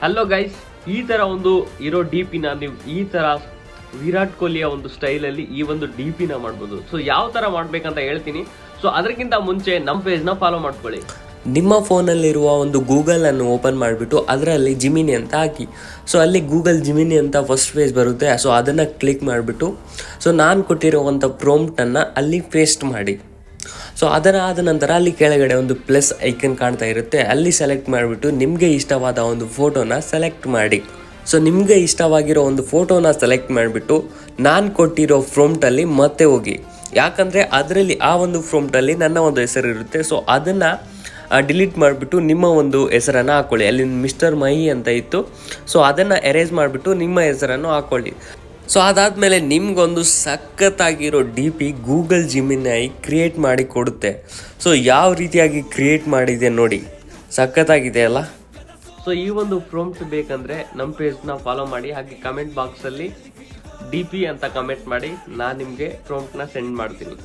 Hello guys, ಈ ತರ ಒಂದು ಇರೋ ಡಿಪಿನ ನೀವು ಈ ತರ ವಿರಾಟ್ ಕೊಹ್ಲಿಯ ಒಂದು ಸ್ಟೈಲಲ್ಲಿ ಈ ಒಂದು ಡಿಪಿನ ಮಾಡ್ಬೋದು. ಸೊ ಯಾವ ತರ ಮಾಡ್ಬೇಕಂತ ಹೇಳ್ತೀನಿ. ಸೊ ಅದಕ್ಕಿಂತ ಮುಂಚೆ ನಮ್ಮ ಪೇಜ್ನ ಫಾಲೋ ಮಾಡ್ಕೊಳ್ಳಿ. ನಿಮ್ಮ ಫೋನಲ್ಲಿರುವ ಒಂದು ಗೂಗಲನ್ನು ಓಪನ್ ಮಾಡಿಬಿಟ್ಟು ಅದರಲ್ಲಿ ಜಿಮಿನಿ ಅಂತ ಹಾಕಿ. ಸೊ ಅಲ್ಲಿ ಗೂಗಲ್ ಜಿಮಿನಿ ಅಂತ ಫಸ್ಟ್ ಪೇಜ್ ಬರುತ್ತೆ. ಸೊ ಅದನ್ನು ಕ್ಲಿಕ್ ಮಾಡಿಬಿಟ್ಟು ಸೊ ನಾನು ಕೊಟ್ಟಿರುವಂಥ ಪ್ರಾಂಪ್ಟನ್ನು ಅಲ್ಲಿ ಪೇಸ್ಟ್ ಮಾಡಿ. ಸೊ ಅದರಾದ ನಂತರ ಅಲ್ಲಿ ಕೆಳಗಡೆ ಒಂದು ಪ್ಲಸ್ ಐಕನ್ ಕಾಣ್ತಾ ಇರುತ್ತೆ, ಅಲ್ಲಿ ಸೆಲೆಕ್ಟ್ ಮಾಡಿಬಿಟ್ಟು ನಿಮಗೆ ಇಷ್ಟವಾದ ಒಂದು ಫೋಟೋನ ಸೆಲೆಕ್ಟ್ ಮಾಡಿ. ಸೊ ನಿಮಗೆ ಇಷ್ಟವಾಗಿರೋ ಒಂದು ಫೋಟೋನ ಸೆಲೆಕ್ಟ್ ಮಾಡಿಬಿಟ್ಟು ನಾನು ಕೊಟ್ಟಿರೋ ಪ್ರಾಂಪ್ಟಲ್ಲಿ ಮತ್ತೆ ಹೋಗಿ, ಯಾಕಂದರೆ ಅದರಲ್ಲಿ ಆ ಒಂದು ಪ್ರಾಂಪ್ಟಲ್ಲಿ ನನ್ನ ಒಂದು ಹೆಸರು ಇರುತ್ತೆ. ಸೊ ಅದನ್ನು ಡಿಲೀಟ್ ಮಾಡಿಬಿಟ್ಟು ನಿಮ್ಮ ಒಂದು ಹೆಸರನ್ನು ಹಾಕ್ಕೊಳ್ಳಿ. ಅಲ್ಲಿ ಮಿಸ್ಟರ್ ಮಹಿ ಅಂತ ಇತ್ತು, ಸೊ ಅದನ್ನು ಎರೇಸ್ ಮಾಡಿಬಿಟ್ಟು ನಿಮ್ಮ ಹೆಸರನ್ನು ಹಾಕ್ಕೊಳ್ಳಿ. ಸೊ ಅದಾದಮೇಲೆ ನಿಮಗೊಂದು ಸಖತ್ತಾಗಿರೋ ಡಿ ಪಿ ಗೂಗಲ್ ಜಿಮಿನೈ ಕ್ರಿಯೇಟ್ ಮಾಡಿ ಕೊಡುತ್ತೆ. ಸೊ ಯಾವ ರೀತಿಯಾಗಿ ಕ್ರಿಯೇಟ್ ಮಾಡಿದೆ ನೋಡಿ, ಸಖತ್ತಾಗಿದೆ ಅಲ್ಲ. ಸೊ ಈ ಒಂದು ಪ್ರಾಂಪ್ಟ್ ಬೇಕಂದರೆ ನಮ್ಮ ಪೇಜ್ನ ಫಾಲೋ ಮಾಡಿ, ಹಾಗೆ ಕಮೆಂಟ್ ಬಾಕ್ಸಲ್ಲಿ DP ಅಂತ ಕಮೆಂಟ್ ಮಾಡಿ, ನಾನು ನಿಮಗೆ ಪ್ರಾಂಪ್ಟ್ನ ಸೆಂಡ್ ಮಾಡ್ತೀನಿ.